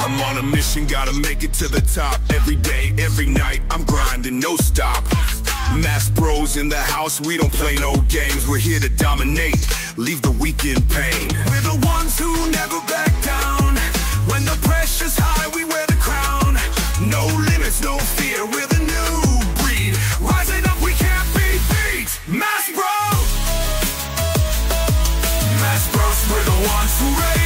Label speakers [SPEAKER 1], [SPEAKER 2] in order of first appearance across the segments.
[SPEAKER 1] I'm on a mission, gotta make it to the top. Every day, every night, I'm grinding, no stop. Mass bros in the house, we don't play no games. We're here to dominate, leave the weak in pain. We're the ones who never back down. When the pressure's high, we wear the crown. No limits, no fear, we're the new breed. Rising up, we can't be beat. Mass bros, Mass bros, we're the ones who reign.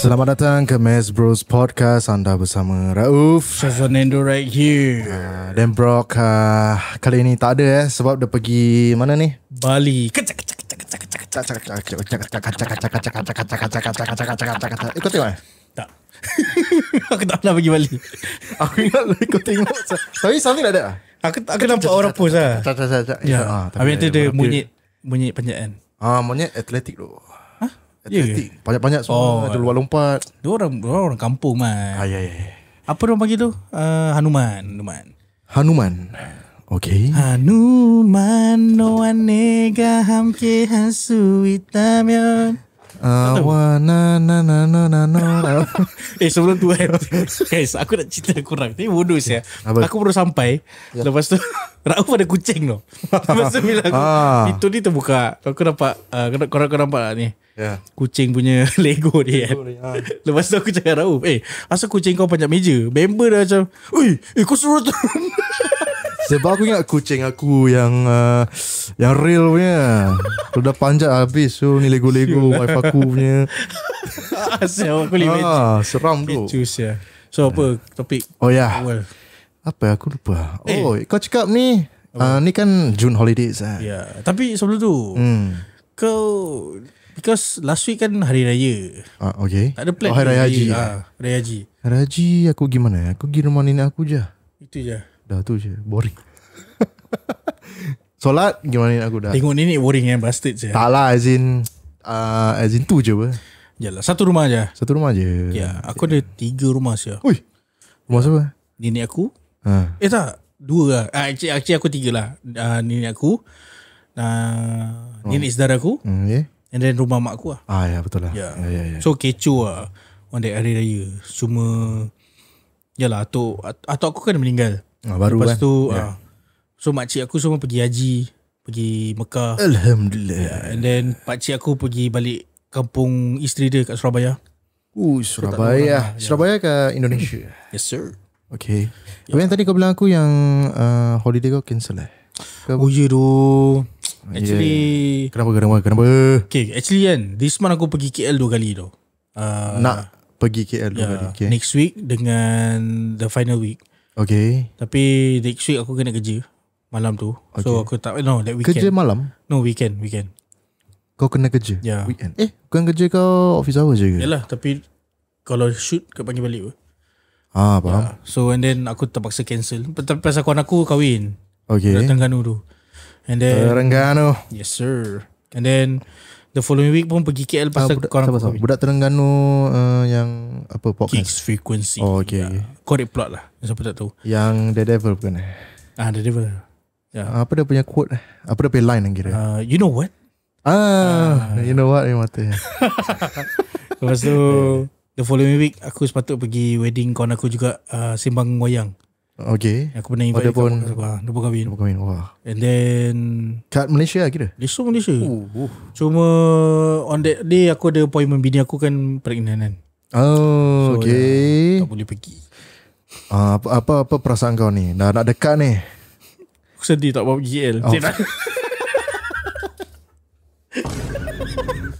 [SPEAKER 2] Selamat datang ke Mass Bros Podcast. Anda bersama Rauf
[SPEAKER 3] Fernando right here.
[SPEAKER 2] Dan Brock kali ini tak ada sebab dia pergi mana ni?
[SPEAKER 3] Bali.
[SPEAKER 2] Ikut tengok
[SPEAKER 3] Tak. Aku tak pernah pergi Bali.
[SPEAKER 2] Aku ingat ikut tengok. Tapi something tak ada.
[SPEAKER 3] Aku nampak orang post lah. Ya. Habis tu dia monyet panjat kan.
[SPEAKER 2] Monyet atletik tu. Atletik. Banyak-banyak semua. Ada luar lompat.
[SPEAKER 3] Dia orang kampung man.
[SPEAKER 2] Ya.
[SPEAKER 3] Apa orang panggil tu? Hanuman.
[SPEAKER 2] Okay.
[SPEAKER 3] Hanuman no anega hamke hasu itamyon.
[SPEAKER 2] Na.
[SPEAKER 3] Sebelum tu kan guys, aku nak cerita korang. Tapi bodoh saya. Aku baru sampai. Lepas tu Rauf ada kucing tu. Lepas tu bila aku pintu ni terbuka, aku nampak korang nampak tak ni? Kucing punya Lego dia kan. Lepas tu aku cakap Rauf, asal kucing kau panjat meja? Member dah macam, kau suruh tu.
[SPEAKER 2] Sebab aku ingat kucing aku yang real punya. Kalau dah panjat habis. So ni Lego wife aku punya.
[SPEAKER 3] Asal aku limit.
[SPEAKER 2] Seram tu.
[SPEAKER 3] So apa topik?
[SPEAKER 2] Apa aku lupa. Kau cakap ni ni kan June holidays
[SPEAKER 3] Ya. Tapi sebelum tu kau, because last week kan Hari Raya.
[SPEAKER 2] Okay.
[SPEAKER 3] Tak ada plan.
[SPEAKER 2] Hari Raya Haji.
[SPEAKER 3] Hari Haji.
[SPEAKER 2] Hari Haji aku gimana? Aku pergi rumah nenek aku je.
[SPEAKER 3] Itu je.
[SPEAKER 2] Dah tu je. Boring. Solat gimana nenek aku dah.
[SPEAKER 3] Tengok nenek boring kan. Bastard je.
[SPEAKER 2] Tak lah, as in tu je apa.
[SPEAKER 3] Yalah, satu rumah je. Ya, aku ada 3 rumah sih.
[SPEAKER 2] Rumah siapa?
[SPEAKER 3] Nenek aku. Tak, 2 lah. Actually aku 3 lah. Nenek aku, nenek saudara aku, and then rumah mak aku lah.
[SPEAKER 2] Ya betul lah.
[SPEAKER 3] Ya. So kecoh lah on that Hari Raya. Cuma yalah, atuk aku kan meninggal.
[SPEAKER 2] Baru
[SPEAKER 3] lepas
[SPEAKER 2] kan.
[SPEAKER 3] tu so makcik aku semua pergi haji, pergi Mekah.
[SPEAKER 2] Alhamdulillah.
[SPEAKER 3] And then pakcik aku pergi balik kampung isteri dia kat Surabaya.
[SPEAKER 2] Surabaya. Surabaya ke Indonesia?
[SPEAKER 3] Yes sir.
[SPEAKER 2] Okay. Tapi yang tadi kau bilang aku yang holiday kau cancel
[SPEAKER 3] ya doh. Actually
[SPEAKER 2] Kenapa?
[SPEAKER 3] Okay, actually kan this month aku pergi KL 2 kali tu.
[SPEAKER 2] Nak pergi KL 2 kali. Okay.
[SPEAKER 3] Next week dengan the final week.
[SPEAKER 2] Okay.
[SPEAKER 3] Tapi next week aku kena kerja malam tu. Okay. So aku tak that weekend.
[SPEAKER 2] Kerja malam?
[SPEAKER 3] No, weekend.
[SPEAKER 2] Kau kena kerja?
[SPEAKER 3] Ya.
[SPEAKER 2] Weekend. Bukan kerja kau office hours je ke?
[SPEAKER 3] Yalah, tapi kalau shoot kau panggil balik apa?
[SPEAKER 2] Faham.
[SPEAKER 3] So and then aku terpaksa cancel. Pasal kawan aku kahwin.
[SPEAKER 2] Okay.
[SPEAKER 3] Kat Terengganu tu. And then
[SPEAKER 2] Terengganu.
[SPEAKER 3] Yes sir. And then the following week pun pergi KL pasal kawan aku kahwin.
[SPEAKER 2] Budak Terengganu yang apa podcast?
[SPEAKER 3] Kicks Frequency.
[SPEAKER 2] Okay.
[SPEAKER 3] Korek plot lah. Siapa tak tahu.
[SPEAKER 2] Yang Daredevil bukan?
[SPEAKER 3] Daredevil.
[SPEAKER 2] Apa dia punya quote? Apa dia punya line yang kira?
[SPEAKER 3] You know what?
[SPEAKER 2] You know what?
[SPEAKER 3] Lepas tu the following week aku sepatut pergi wedding kawan aku juga, sembang wayang.
[SPEAKER 2] Okay.
[SPEAKER 3] Aku pernah invite dia pun kahwin. Wah. And then
[SPEAKER 2] kat Malaysia kira?
[SPEAKER 3] Dia semua Malaysia. Cuma on that day aku ada appointment, bini aku kan pregnant kan. So
[SPEAKER 2] okay.
[SPEAKER 3] Tak boleh pergi.
[SPEAKER 2] Apa perasaan kau ni? Dah nak dekat ni.
[SPEAKER 3] Aku sedih tak bawa pergi KL.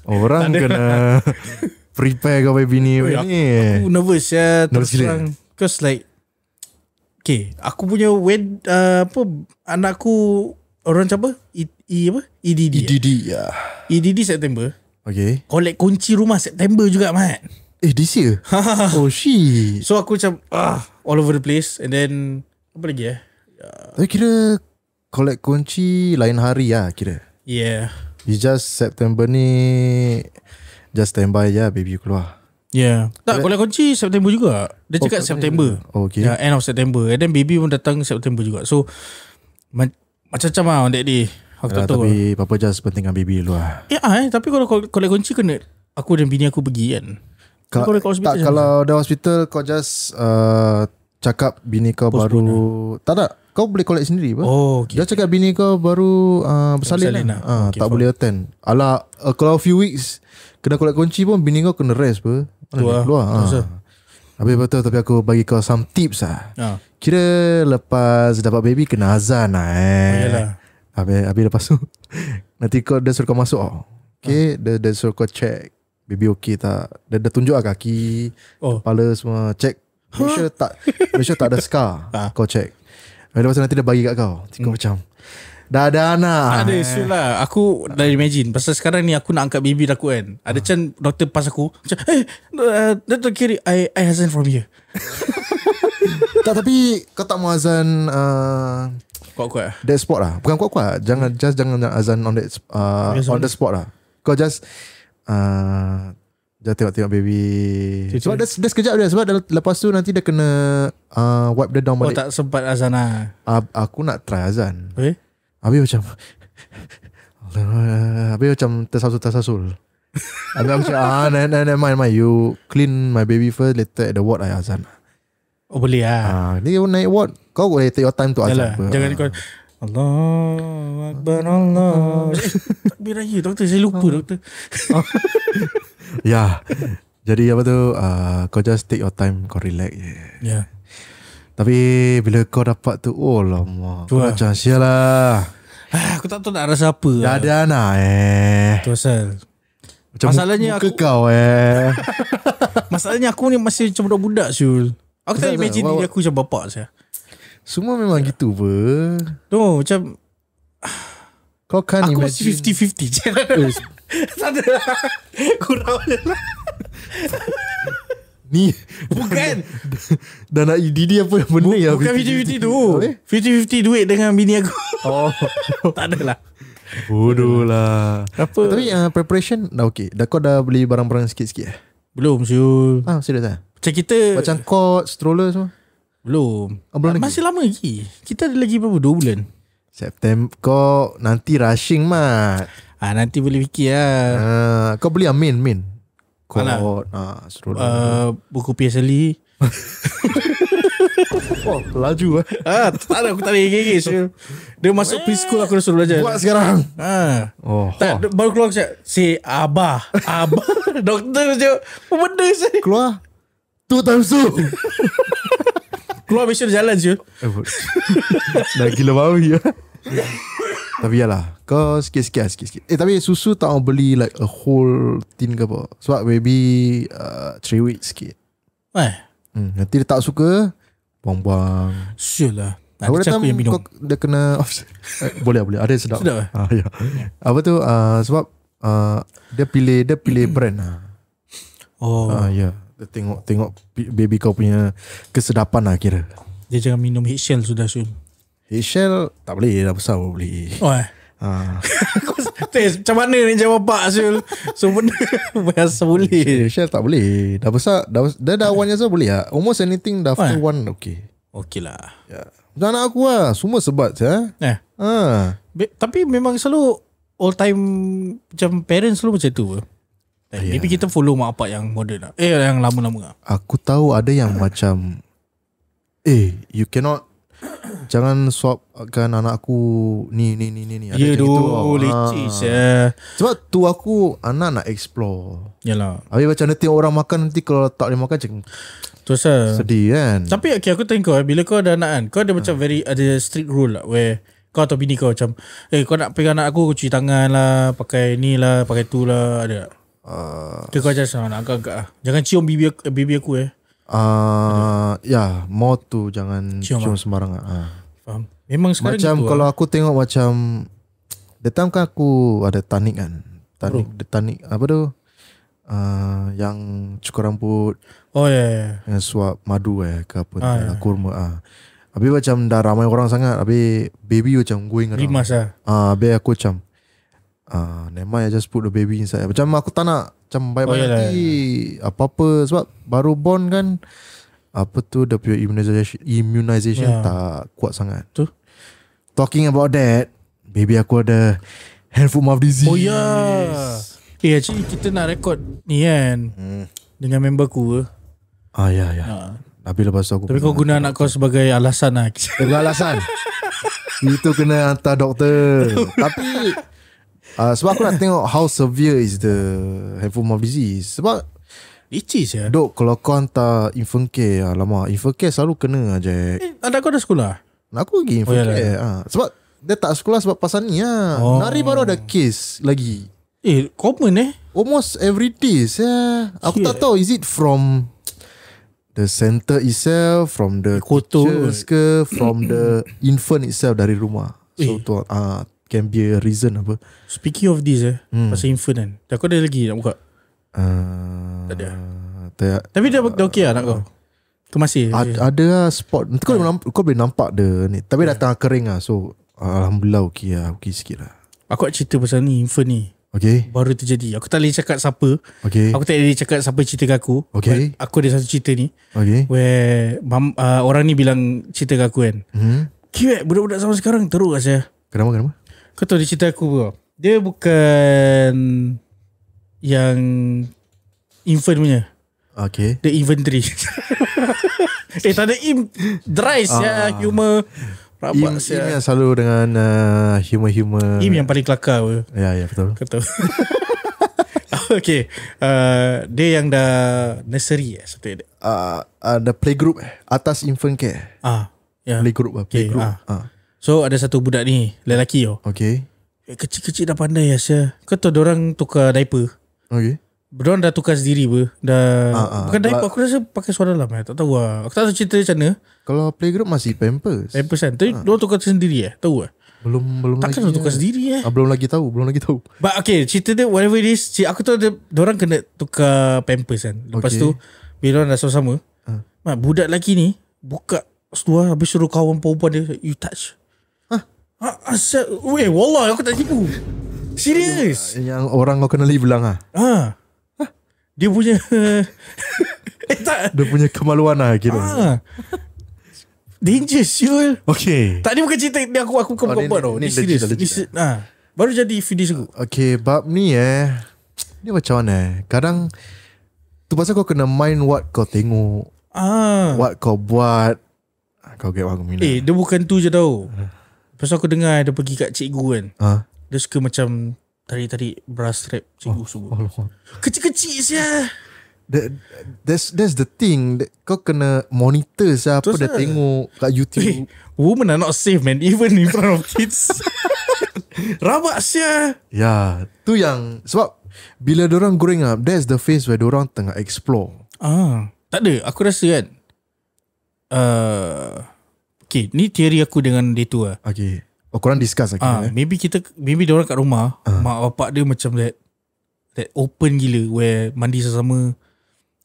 [SPEAKER 2] Orang kena prepare kau bini ni.
[SPEAKER 3] Aku nervous ya. Terus terang. Because like aku punya anak aku orang siapa? EDD
[SPEAKER 2] ya.
[SPEAKER 3] EDD September.
[SPEAKER 2] Okay.
[SPEAKER 3] Collect kunci rumah September juga Mat.
[SPEAKER 2] This year? Oh shit.
[SPEAKER 3] So aku macam all over the place. And then apa lagi
[SPEAKER 2] Tapi kira collect kunci lain hari kira.
[SPEAKER 3] Yeah.
[SPEAKER 2] It's just September ni just standby je baby keluar.
[SPEAKER 3] Yeah. Tak, collect kunci September juga. Dia cakap September.
[SPEAKER 2] Okay.
[SPEAKER 3] End of September. And then baby pun datang September juga. So macam-macam on that day. Aku tak tahu
[SPEAKER 2] tapi Papa just pentingkan baby dulu lah.
[SPEAKER 3] Tapi kalau collect kunci kena aku dan bini aku pergi kan.
[SPEAKER 2] Kalau dah hospital kau just cakap bini kau baru tak kau boleh collect sendiri apa?
[SPEAKER 3] Okay.
[SPEAKER 2] Dia cakap bini kau baru bersalin lah. Tak boleh attend. Kalau few weeks kena collect kunci pun bini kau kena rest apa. Keluar. Habis betul, tapi aku bagi kau some tips lah. Kira lepas dapat baby kena azan lah Habis lepas tu nanti dia suruh kau masuk okay, dia suruh kau check baby okay tak. Dia tunjuk lah kaki, kepala semua, check. Make sure tak ada scar. Kau check. Lepas tu nanti dia bagi kat kau. Kau macam dah ada anak.
[SPEAKER 3] Ada isu lah. Aku dah imagine. Pasal sekarang ni aku nak angkat baby aku kan. Ada macam doktor pas aku macam, Dr. Kiri, I azan from here.
[SPEAKER 2] Tak, tapi kau tak mau azan
[SPEAKER 3] kuat-kuat
[SPEAKER 2] that spot lah. Bukan kuat-kuat. Jangan azan on that on the spot lah. Kau just tengok baby. Sebab dia sekejap dia. Sebab lepas tu nanti dia kena wipe dia down balik.
[SPEAKER 3] tak sempat azan lah.
[SPEAKER 2] Aku nak try azan. Habis macam tersasul. Habis macam never mind. You clean my baby first, later at the ward I azan.
[SPEAKER 3] Boleh lah.
[SPEAKER 2] Ni naik ward, kau boleh take your time to azan.
[SPEAKER 3] Jangan kau Allahu Akbar Allah. Takbir raya doktor, saya lupa doktor.
[SPEAKER 2] Ya. Jadi apa tu, kau just take your time, kau relax je.
[SPEAKER 3] Ya.
[SPEAKER 2] Tapi bila kau dapat tu, lama. Kau macam sial lah.
[SPEAKER 3] Aku tak tahu nak rasa apa.
[SPEAKER 2] Dah ada anak
[SPEAKER 3] tu asal.
[SPEAKER 2] Macam
[SPEAKER 3] masalahnya
[SPEAKER 2] muka
[SPEAKER 3] aku
[SPEAKER 2] kau
[SPEAKER 3] Masalahnya aku ni masih macam budak-budak Syul. Aku tak imagine diri aku macam bapak saya.
[SPEAKER 2] Semua memang gitu ber.
[SPEAKER 3] No, macam
[SPEAKER 2] kau kan
[SPEAKER 3] aku
[SPEAKER 2] imagine.
[SPEAKER 3] Aku masih 50-50 je. Tak ada lah. Kurang je lah.
[SPEAKER 2] Ni
[SPEAKER 3] bukan.
[SPEAKER 2] Dan nak Didi apa yang benda ya?
[SPEAKER 3] Bukan 50-50 tu. 50-50 duit dengan bini aku. Tak ada lah.
[SPEAKER 2] Bodoh lah.
[SPEAKER 3] Apa?
[SPEAKER 2] Tapi preparation dah okay. Kau dah beli barang-barang sikit-sikit
[SPEAKER 3] Belum Syul.
[SPEAKER 2] Serius lah.
[SPEAKER 3] Macam kita
[SPEAKER 2] macam cot, stroller semua.
[SPEAKER 3] Belum. Masih
[SPEAKER 2] lagi?
[SPEAKER 3] lama lagi. Kita ada lagi berapa? 2 bulan.
[SPEAKER 2] September. Kau nanti rushing mat.
[SPEAKER 3] Nanti boleh fikir lah.
[SPEAKER 2] Kau beli yang main cot, stroller.
[SPEAKER 3] Buku PSLE.
[SPEAKER 2] Laju
[SPEAKER 3] tak ada, aku tak ada gigi. Dia masuk preschool aku dah suruh belajar.
[SPEAKER 2] Buat sekarang.
[SPEAKER 3] Tak, baru keluar macam say Abah. Doktor macam apa benda saya.
[SPEAKER 2] Keluar 2 times 2.
[SPEAKER 3] Keluar mission jalan je.
[SPEAKER 2] Dah gila babi. Tapi yalah, kau sikit-sikit. Tapi susu tak mau beli like a whole tin ke apa. Sebab maybe 3 weeks sikit. Nanti dia tak suka, buang-buang.
[SPEAKER 3] Sure lah.
[SPEAKER 2] Aku datang kau dia kena boleh. Ada sedap.
[SPEAKER 3] Sedap
[SPEAKER 2] ya. Apa tu sebab dia pilih brand lah. Ya. Dia tengok baby kau punya kesedapan lah kira.
[SPEAKER 3] Dia jangan minum H-Shell sudah Syul.
[SPEAKER 2] H-Shell tak boleh, dah besar baru boleh.
[SPEAKER 3] Macam mana ni jawab bapak Syul. So benda biasa boleh.
[SPEAKER 2] H-Shell tak boleh. Dah besar, dah 1 years old boleh lah. Almost anything dah after 1 okay.
[SPEAKER 3] Okay lah.
[SPEAKER 2] Ya. Macam anak aku lah, semua sebat saya.
[SPEAKER 3] Tapi memang selalu all time macam parents selalu macam tu. Maybe kita follow mak bapak yang modern lah. Yang lama-lama lah.
[SPEAKER 2] Aku tahu ada yang macam you cannot, jangan swapkan anak aku ni. Ada
[SPEAKER 3] tu leceh
[SPEAKER 2] sebab tu aku anak nak explore.
[SPEAKER 3] Yalah.
[SPEAKER 2] Habis macam nanti orang makan, nanti kalau tak boleh makan macam
[SPEAKER 3] tu
[SPEAKER 2] sedih kan.
[SPEAKER 3] Tapi aku tengok kau bila kau ada anak kan, kau ada macam ada strict rule lah, where kau atau bini kau macam kau nak pegang anak aku cuci tangan lah, pakai ni lah, pakai tu lah, ada tak? Kau just nak agak-agak lah. Jangan cium baby aku
[SPEAKER 2] ya, mau tu jangan cium sembarangan.
[SPEAKER 3] Faham. Memang sekarang
[SPEAKER 2] macam
[SPEAKER 3] gitu
[SPEAKER 2] kalau aku tengok macam datang kan aku ada tanik kan. Tanik apa tu? Yang cukur rambut. Yang suap madu ke apa kurma. Habis macam dah ramai orang sangat. Habis baby macam going around.
[SPEAKER 3] Rimas lah.
[SPEAKER 2] Habis aku macam never mind, I just put the baby inside. Macam aku tak nak macam baik-baik nanti apa-apa. Sebab baru born kan, apa tu dia punya immunization tak kuat sangat.
[SPEAKER 3] Tu.
[SPEAKER 2] Talking about that, Baby aku ada hand foot mouth disease.
[SPEAKER 3] Oh ya. Actually kita nak record ni kan dengan member aku.
[SPEAKER 2] Ya. Tapi lepas tu aku
[SPEAKER 3] Tapi kau guna anak kau sebagai alasan lah.
[SPEAKER 2] Sebagai alasan. Itu kena hantar doktor. Tapi sebab aku nak tengok how severe is the hand foot mouth disease. Sebab
[SPEAKER 3] Icis ya.
[SPEAKER 2] dok, kalau kau hantar infant care, alamak, infant care selalu kena je.
[SPEAKER 3] Anak kau dah sekolah?
[SPEAKER 2] Aku pergi infant care. Sebab dia tak sekolah sebab pasal ni lah. Nari baru ada case lagi.
[SPEAKER 3] Common
[SPEAKER 2] Almost every day aku tak tahu, is it from the center itself, from the teachers ke, from the infant itself dari rumah. So tu can be a reason apa.
[SPEAKER 3] Speaking of this pasal infant kan, kau ada lagi nak buka? Tak ada. Tapi dia okey lah anak kau? Kau masih?
[SPEAKER 2] Ada lah spot. Nanti kau boleh nampak dia ni. Tapi dah tengah kering lah. So alhamdulillah okey lah. Okey sikit lah.
[SPEAKER 3] Aku nak cerita pasal ni, infant ni.
[SPEAKER 2] Okay.
[SPEAKER 3] Baru terjadi. Aku tak boleh cakap siapa.
[SPEAKER 2] Okay.
[SPEAKER 3] Aku tak boleh cakap siapa cerita ke aku.
[SPEAKER 2] Okay.
[SPEAKER 3] Aku ada satu cerita ni.
[SPEAKER 2] Okay.
[SPEAKER 3] Where orang ni bilang cerita ke aku kan. Kiwek, budak-budak zaman sekarang teruk lah saya.
[SPEAKER 2] Kenapa?
[SPEAKER 3] Kau tahu dia cerita aku bro. Dia bukan yang infant punya.
[SPEAKER 2] Okay.
[SPEAKER 3] The infantry. Tak ada dry ya humor.
[SPEAKER 2] Im yang selalu dengan humor-humor.
[SPEAKER 3] Im yang paling kelakar apa.
[SPEAKER 2] Ya betul.
[SPEAKER 3] Kau tahu. Okay. Dia yang dah nursery
[SPEAKER 2] ada playgroup atas infant care. Playgroup.
[SPEAKER 3] So ada satu budak ni, lelaki
[SPEAKER 2] Okay.
[SPEAKER 3] Kecil-kecil dah pandai ya saya. Kau tahu diorang tukar diaper.
[SPEAKER 2] Okay.
[SPEAKER 3] Diorang dah tukar sendiri bukan diaper. Aku rasa pakai suara dalam tak tahu lah. Aku tak tahu cerita macam mana. Kalau
[SPEAKER 2] playgroup masih Pampers
[SPEAKER 3] kan. Tapi diorang tukar sendiri Tahu
[SPEAKER 2] Belum
[SPEAKER 3] takkan
[SPEAKER 2] lagi.
[SPEAKER 3] Takkan tukar sendiri
[SPEAKER 2] Belum lagi tahu.
[SPEAKER 3] But okay, cerita dia whatever it is, aku tahu diorang kena tukar Pampers kan. Lepas tu bila diorang dah sama-sama, budak lelaki ni buka seluar habis suruh kawan perempuan dia, you touch. Asal wallah aku tak tipu. Serius.
[SPEAKER 2] Yang orang kau kenali bilang
[SPEAKER 3] dia punya
[SPEAKER 2] tak. Dia punya kemaluan kira.
[SPEAKER 3] Danger siul.
[SPEAKER 2] Okay.
[SPEAKER 3] Tak, ni bukan cerita ni aku buat tau. Ni serius. Baru jadi video aku.
[SPEAKER 2] Okay, bab ni ni macam mana? Kadang tu pasal kau kena mind what kau tengok. What kau buat. Kau get aku minat.
[SPEAKER 3] Dia bukan tu je tau. Pasal aku dengar dia pergi kat cikgu kan. Dia suka macam tarik-tarik bra strap cikgu semua. Kecil-kecil saja.
[SPEAKER 2] That's the thing. Kau kena monitor apa dia tengok kat YouTube.
[SPEAKER 3] Women are not safe man, even in front of kids. Rabak sia.
[SPEAKER 2] Ya, tu yang sebab bila diorang growing up, that's the phase where diorang tengah explore.
[SPEAKER 3] Tak ada, aku rasa kan. Okay, ni teori aku dengan dia tu lah.
[SPEAKER 2] Okay. Korang discuss lagi.
[SPEAKER 3] Maybe diorang kat rumah, mak bapak dia macam that open gila, where mandi sesama.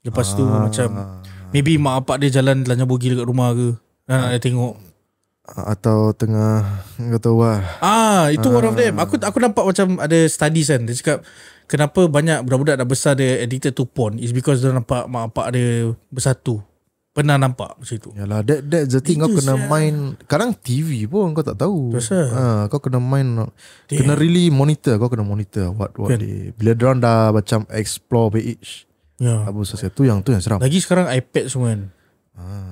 [SPEAKER 3] Lepas tu macam maybe mak bapak dia jalan telan nyabur gila kat rumah ke. Nak dia tengok.
[SPEAKER 2] Atau tengah kau tahu lah.
[SPEAKER 3] Itu one of them. Aku nampak macam ada studies kan. Dia cakap kenapa banyak budak-budak dah besar dia addicted to porn is because dia nampak mak bapak dia bersatu. Pernah nampak macam tu.
[SPEAKER 2] Yalah, that's the thing. Kau kena main. Kadang TV pun kau tak tahu. Kau kena main. Kena really monitor. Kau kena monitor what dia. Bila diorang dah macam explore age. Apa sesuatu yang seram.
[SPEAKER 3] Lagi sekarang iPad semua kan.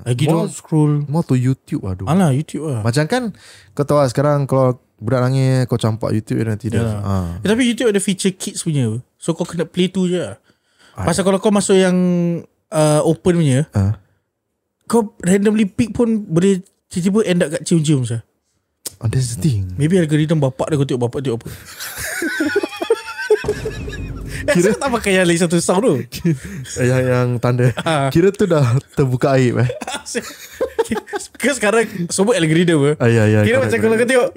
[SPEAKER 3] Lagi diorang scroll
[SPEAKER 2] more to YouTube. Aduh.
[SPEAKER 3] YouTube lah.
[SPEAKER 2] Macam kan kau tahu lah sekarang kalau budak nangis kau campak YouTube nanti dah.
[SPEAKER 3] Tapi YouTube ada feature kids punya. So kau kena play tu je. Pasal kalau kau masuk yang open punya, kau randomly pick pun boleh tiba-tiba end up kat cium-cium sah.
[SPEAKER 2] That's the thing.
[SPEAKER 3] Maybe algorithm bapak dia, kau tengok bapak tengok apa. Kira tak pakai yang lagi satu sound tu.
[SPEAKER 2] yang tanda. Kira tu dah terbuka aib
[SPEAKER 3] Kira sekarang semua algorithm
[SPEAKER 2] ya,
[SPEAKER 3] kira macam kalau kau tengok,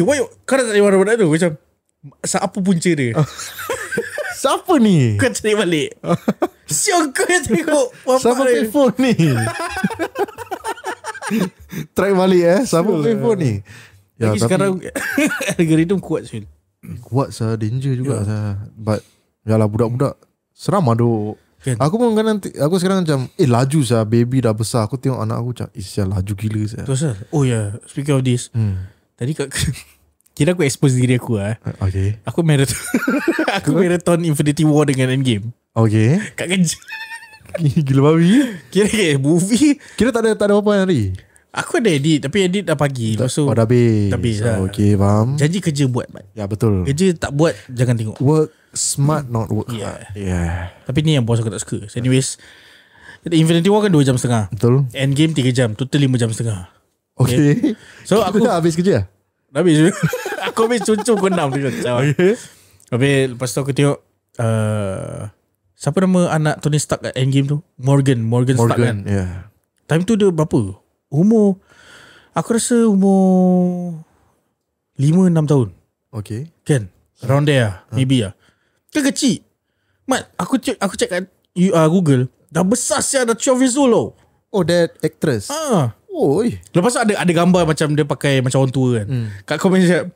[SPEAKER 3] why kau nak cari mana-mana tu macam apa punca dia.
[SPEAKER 2] Siapa ni?
[SPEAKER 3] Kau cari balik. Siapa kau yang tengok
[SPEAKER 2] siapa telefon ni? Try balik siapa telefon ni?
[SPEAKER 3] Lagi sekarang algorithm kuat sih.
[SPEAKER 2] Kuat danger juga but yalah budak-budak seram aduh. Aku pun kan nanti aku sekarang macam laju baby dah besar. Aku tengok anak aku macam laju gila
[SPEAKER 3] Speaking of this, tadi Kira aku expose diri aku
[SPEAKER 2] Okay.
[SPEAKER 3] Aku marathon Aku marathon Infinity War dengan Endgame.
[SPEAKER 2] Okay.
[SPEAKER 3] Kat kerja.
[SPEAKER 2] Gila babi.
[SPEAKER 3] Kira movie.
[SPEAKER 2] Kira tak ada apa-apa hari.
[SPEAKER 3] Aku ada edit, tapi edit dah pagi. Lepas tu
[SPEAKER 2] dah habis.
[SPEAKER 3] Dah habis lah.
[SPEAKER 2] Okay, faham.
[SPEAKER 3] Janji kerja buat, man.
[SPEAKER 2] Ya, betul.
[SPEAKER 3] Kerja tak buat, jangan tengok.
[SPEAKER 2] Work smart, not work
[SPEAKER 3] Yeah.
[SPEAKER 2] hard. Yeah.
[SPEAKER 3] Tapi ni yang bos aku tak suka. So anyways, Infinity War kan 2 jam setengah.
[SPEAKER 2] Betul.
[SPEAKER 3] Endgame 3 jam. Total 5 jam setengah.
[SPEAKER 2] Okay.
[SPEAKER 3] So
[SPEAKER 2] Kita
[SPEAKER 3] aku
[SPEAKER 2] dah habis kerja?
[SPEAKER 3] dah habis. Aku habis cucuk pukul 6 tengok.
[SPEAKER 2] Okay.
[SPEAKER 3] Habis lepas tu aku tengok siapa nama anak Tony Stark kat Endgame tu? Morgan Stark kan.
[SPEAKER 2] Yeah.
[SPEAKER 3] Time tu dia berapa? Aku rasa umur 5-6 tahun.
[SPEAKER 2] Okay.
[SPEAKER 3] Kan? Around there lah. Maybe lah. Kan kecil. Mat, aku check kat Google. Dah besar siya. Dah 12 years old tau.
[SPEAKER 2] Oh, that actress. Oi.
[SPEAKER 3] Lepas tu ada gambar macam dia pakai macam orang tua kan. Kat komen siap,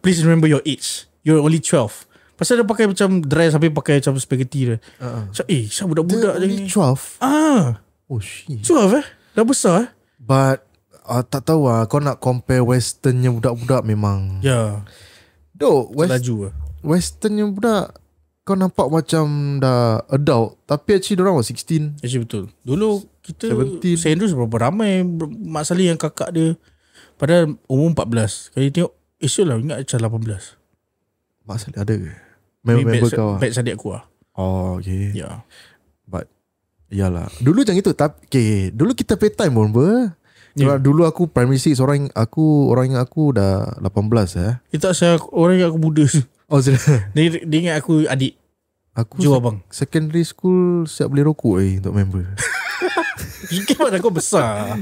[SPEAKER 3] please remember your age. You're only 12. Pasal dia pakai macam dress habis pakai macam spaghetti dia. Macam siapa budak-budak je ni.
[SPEAKER 2] 12? Oh shit.
[SPEAKER 3] 12 dah besar
[SPEAKER 2] But tak tahu kau nak compare westernnya budak-budak memang.
[SPEAKER 3] Ya.
[SPEAKER 2] Dok,
[SPEAKER 3] Laju
[SPEAKER 2] westernnya budak kau nampak macam dah adult, tapi actually diorang was 16.
[SPEAKER 3] Actually betul. Dulu kita
[SPEAKER 2] 17.
[SPEAKER 3] St. Andrews berapa ramai Mak Saleh yang kakak dia. Padahal umur 14. Kali tengok lah ingat macam 18.
[SPEAKER 2] Mak Saleh ada ke? Member kau
[SPEAKER 3] Batch adik aku lah.
[SPEAKER 2] Oh okay.
[SPEAKER 3] Ya.
[SPEAKER 2] But yalah, dulu macam itu. Okay, dulu kita pay time pun Dulu aku primary 6, orang ingat aku dah 18
[SPEAKER 3] Kita orang ingat aku muda.
[SPEAKER 2] Oh sudah.
[SPEAKER 3] Dia ingat aku adik.
[SPEAKER 2] Aku
[SPEAKER 3] abang.
[SPEAKER 2] Secondary school siap beli rokok untuk member.
[SPEAKER 3] Gimana kau besar?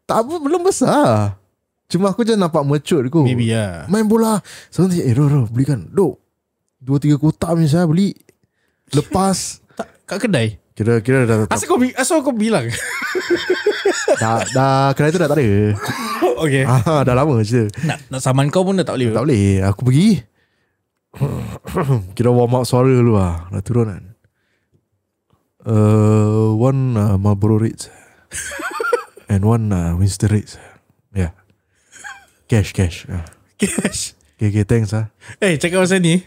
[SPEAKER 2] Tak apa, belum besar. Cuma aku je nampak mature aku.
[SPEAKER 3] Maybe ya.
[SPEAKER 2] Main bola. Sekarang Ro belikan. 2-3 kotak misalnya beli. Lepas
[SPEAKER 3] kat kedai.
[SPEAKER 2] Kira dah.
[SPEAKER 3] Asal kau bilang?
[SPEAKER 2] dah kedai tu dah tak ada.
[SPEAKER 3] Okay.
[SPEAKER 2] Dah lama je.
[SPEAKER 3] Nak saman kau pun dah tak boleh.
[SPEAKER 2] Tak boleh. Aku pergi. Kira warm up suara dulu lah. Dah turun kan. One Marlboro Reds and one Winston Reds. Yeah. Cash.
[SPEAKER 3] Cash.
[SPEAKER 2] Okay, thanks
[SPEAKER 3] cakap pasal ni.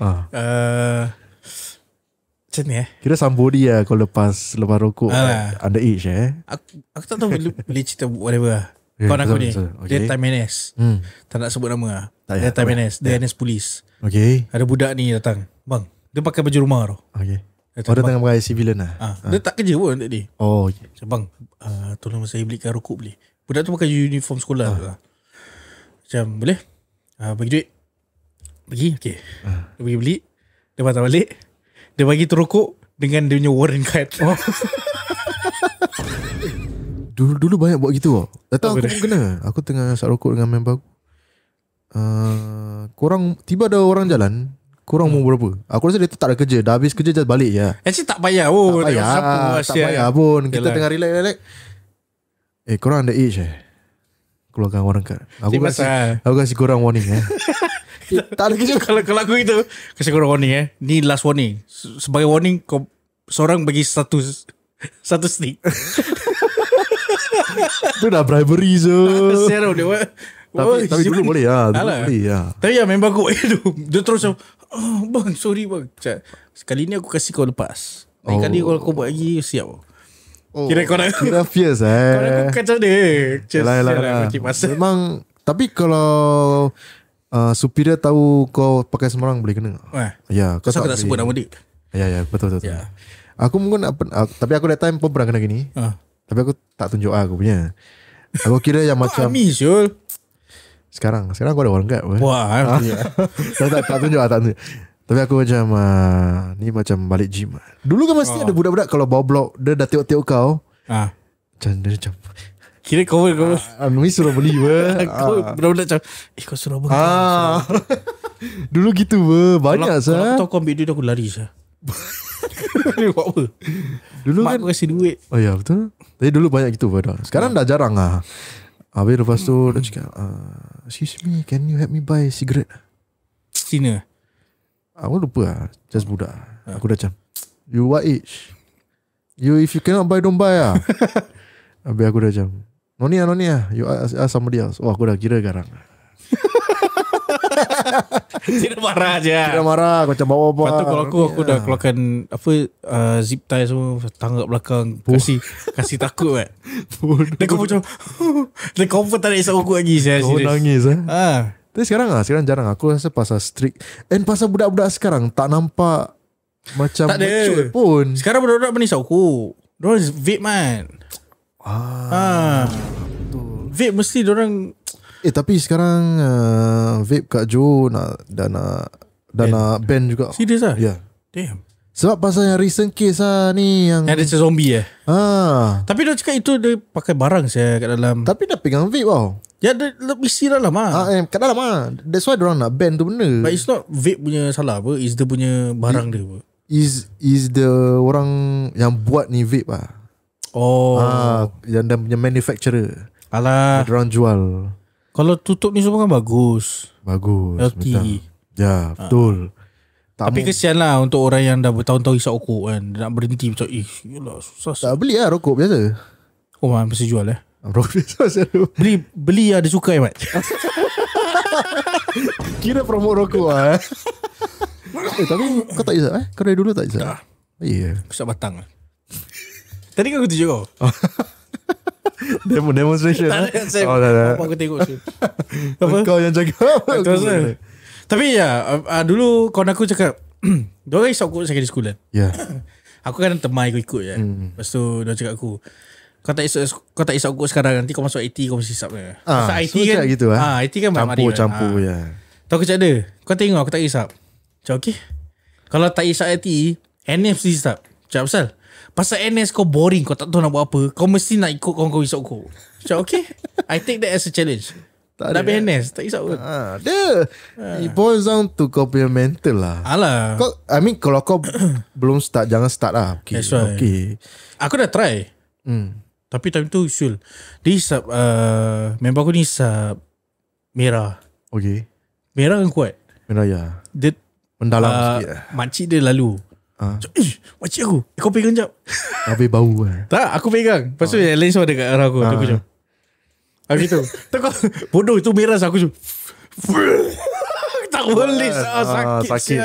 [SPEAKER 3] Macam ni
[SPEAKER 2] Kira somebody kau lepas rokok underage
[SPEAKER 3] Aku tak tahu boleh cerita whatever lah. Kawan aku ni dia time NS. Tak nak sebut nama lah. Dia time NS. Dia NS polis.
[SPEAKER 2] Okay.
[SPEAKER 3] Ada budak ni datang. Bang, dia pakai baju rumah tau.
[SPEAKER 2] Okay. Dia tengah pakai civilian lah.
[SPEAKER 3] Dia tak kerja pun tadi.
[SPEAKER 2] Oh okay.
[SPEAKER 3] Macam bang, tolong saya belikan rokok boleh. Budak tu pakai uniform sekolah Macam boleh bagi duit. Pergi. Okay. Dia pergi beli. Dia patah balik. Dia bagi tu rokok dengan dia punya warrant card.
[SPEAKER 2] Dulu banyak buat gitu. Datang aku pun kena. Aku tengah sat rokok dengan member aku. Korang tiba ada orang jalan. Korang umur berapa? Aku rasa dia tu tak ada kerja. Dah habis kerja just balik je.
[SPEAKER 3] Actually tak payah pun.
[SPEAKER 2] Tak payah pun. Kita tengah relax. Korang under age keluarkan warrant card. Aku kasih korang warning tak ada kerja.
[SPEAKER 3] Kalau aku gitu kasih korang warning ni last warning. Sebagai warning kau seorang bagi satu stick.
[SPEAKER 2] Itu dah bribery je.
[SPEAKER 3] Serau dia.
[SPEAKER 2] Tapi dulu boleh
[SPEAKER 3] Tapi member aku dia terus bang sorry bang. Sekali ni aku kasih kau lepas. Lain kali kalau kau buat lagi siap. Kira
[SPEAKER 2] fierce
[SPEAKER 3] kau nak kacau dia.
[SPEAKER 2] Memang. Tapi kalau superior tahu kau pakai sembarang boleh kena. Ya,
[SPEAKER 3] kau tak sebut nama dia.
[SPEAKER 2] Ya, betul. Ya. Aku mungkin tapi aku that time pun pernah kena gini. Tapi aku tak tunjuk aku punya. Aku kira yang macam Sekarang aku ada orang kat. Tak tunjuk. Tapi aku macam ni macam balik gym. Dulu kan mesti ada budak-budak kalau bawa blok dia dah tengok kau. Macam
[SPEAKER 3] kira kau
[SPEAKER 2] Nui suruh beli
[SPEAKER 3] kau budak-budak macam kau suruh beli.
[SPEAKER 2] Dulu gitu banyak
[SPEAKER 3] kalau aku tahu kau ambil duit aku lari sah. Buat apa?
[SPEAKER 2] Dulu
[SPEAKER 3] mak
[SPEAKER 2] kan
[SPEAKER 3] aku kasih duit.
[SPEAKER 2] Oh ya betul. Tapi dulu banyak gitu sekarang dah jarang Habis lepas tu dia cakap excuse me, can you help me buy cigarette?
[SPEAKER 3] Cina.
[SPEAKER 2] Aku lupa just budak. Aku dah macam you what age? You if you cannot buy don't buy Habis aku dah macam No ni lah. You ask somebody else. Oh aku dah kira garang.
[SPEAKER 3] Tidak marah je.
[SPEAKER 2] Tidak marah, macam bawa-bawa.
[SPEAKER 3] Lepas tu kalau aku dah keluarkan zip tie semua, tangga belakang, kasih takut kan. Dan kau macam dan kau pun tak nak isap aku lagi.
[SPEAKER 2] Kau nangis Tapi sekarang jarang. Aku rasa pasal strict. And pasal budak-budak sekarang tak nampak macam
[SPEAKER 3] tak ada
[SPEAKER 2] pun.
[SPEAKER 3] Sekarang budak-budak mana isap aku. Diorang vape man. Vape mesti diorang.
[SPEAKER 2] Tapi sekarang vape kat Johor dah nak ban juga.
[SPEAKER 3] Serius lah?
[SPEAKER 2] Ya.
[SPEAKER 3] Damn.
[SPEAKER 2] Sebab pasal yang recent case ni yang
[SPEAKER 3] ada macam zombie Tapi dia cakap itu dia pakai barang saya kat dalam.
[SPEAKER 2] Tapi dah pegang vape tau.
[SPEAKER 3] Ya dia isi dalam
[SPEAKER 2] kat dalam That's why diorang nak ban tu benda.
[SPEAKER 3] But it's not vape punya salah apa. It's dia punya barang dia apa.
[SPEAKER 2] Is the orang yang buat ni vape yang dan punya manufacturer.
[SPEAKER 3] Alah,
[SPEAKER 2] diorang jual.
[SPEAKER 3] Kalau tutup ni semua kan bagus.
[SPEAKER 2] Healthy. Ya, betul.
[SPEAKER 3] Tapi kesian lah untuk orang yang dah bertahun-tahun isap rokok kan. Dia nak berhenti macam yalah susah.
[SPEAKER 2] Tak beli rokok biasa.
[SPEAKER 3] Oh man, mesti jual
[SPEAKER 2] rokok biasa.
[SPEAKER 3] Beli ada suka Mat.
[SPEAKER 2] Kira promote rokok tapi kau tak isap Kau dari dulu tak isap?
[SPEAKER 3] Tak.
[SPEAKER 2] Ya.
[SPEAKER 3] Aku isap batang Tadi kan aku tunjuk kau.
[SPEAKER 2] Demonstration
[SPEAKER 3] tak. Apa aku tengok
[SPEAKER 2] kau yang jaga.
[SPEAKER 3] Tapi dulu kawan aku cakap diorang isap aku secondary school kan. Aku kan temai ikut je. Lepas tu dia cakap aku, Kau tak isap aku sekarang, nanti kau masuk IT kau mesti isap dia. IT kan
[SPEAKER 2] gitu
[SPEAKER 3] IT kan
[SPEAKER 2] campur ya.
[SPEAKER 3] Tahu aku cakap dia, kau tengok aku tak isap. Cakap okay. Kalau tak isap IT, NS mesti isap. Cakap pasal NS kau boring, kau tak tahu nak buat apa, kau mesti nak ikut kawan kau isap aku. Cakap okay, I take that as a challenge. Tak ada NS, tak isap pun.
[SPEAKER 2] It boils down to kau punya mental lah.
[SPEAKER 3] Alah.
[SPEAKER 2] Kalau kau belum start, jangan start lah. Okay.
[SPEAKER 3] That's right.
[SPEAKER 2] Okay.
[SPEAKER 3] Aku dah try. Tapi time tu Syul, dia isap member aku ni isap merah.
[SPEAKER 2] Okay.
[SPEAKER 3] Merah kan kuat.
[SPEAKER 2] Merah ya.
[SPEAKER 3] Dia
[SPEAKER 2] mendalam sikit.
[SPEAKER 3] Makcik dia lalu. Makcik aku, kau pegang jap.
[SPEAKER 2] Habis bau
[SPEAKER 3] Tak, aku pegang. Lepas tu yang lain semua dekat arah aku. Aku macam gitu. Bodoh itu merah. Aku macam tak boleh. Sakit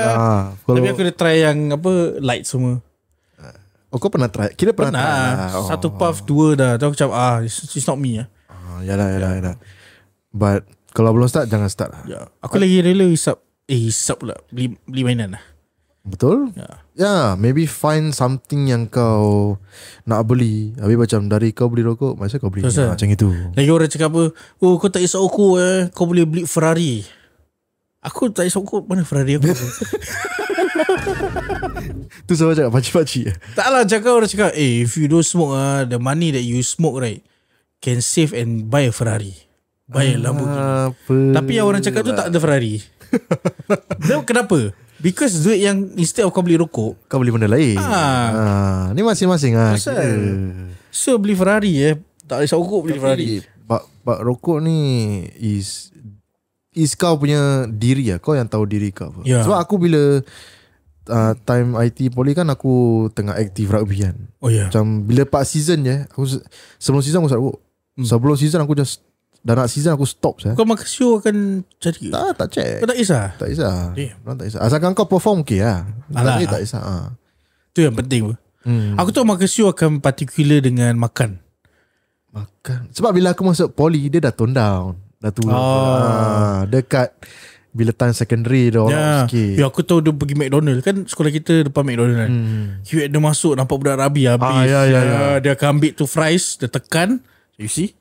[SPEAKER 3] Tapi aku dah try yang light semua.
[SPEAKER 2] Kau pernah try? Kira pernah try.
[SPEAKER 3] Satu puff, dua dah. Tahu macam it's not me
[SPEAKER 2] Yalah. But kalau belum start, jangan start lah.
[SPEAKER 3] Aku lagi rela isap pula. Beli mainan lah.
[SPEAKER 2] Betul? Maybe find something yang kau nak beli. Habis macam dari kau beli rokok, masa kau beli macam itu.
[SPEAKER 3] Lagi orang cakap apa, kau tak isap rokok kau boleh beli Ferrari. Aku tak isap rokok, mana Ferrari aku.
[SPEAKER 2] Tu sama cakap pakcik-pakcik.
[SPEAKER 3] Tak lah, orang cakap if you don't smoke the money that you smoke can save and buy a Ferrari, buy a Lamborghini. Tapi yang orang cakap tu tak ada Ferrari. Dan kenapa? Because duit yang instead of kau beli rokok,
[SPEAKER 2] kau beli benda lain. Ni masing-masing
[SPEAKER 3] So beli Ferrari tak isap rokok, beli Ferrari.
[SPEAKER 2] But rokok ni is kau punya diri Kau yang tahu diri kau apa. Sebab aku bila time IT Poly kan, aku tengah aktif rugby kan. Macam bila part season aku sebelum season aku start rokok. Sebelum season aku just dah nak season aku stop
[SPEAKER 3] Kau makasio akan cari?
[SPEAKER 2] Tak check.
[SPEAKER 3] Kau tak kisah?
[SPEAKER 2] Tak kisah. Tak kisah. Asalkan kau perform okay lah. Tak kisah.
[SPEAKER 3] Tu yang penting. Aku tahu makasio akan particular dengan makan.
[SPEAKER 2] Sebab bila aku masuk Poly, dia dah tone down, dah tua. Dekat bila time secondary dah orang sikit.
[SPEAKER 3] Aku tahu dia pergi McDonald. Kan sekolah kita depan McDonald kan. Dia masuk, nampak budak Rabi habis. Dia akan ambil tu fries, dia tekan. You see?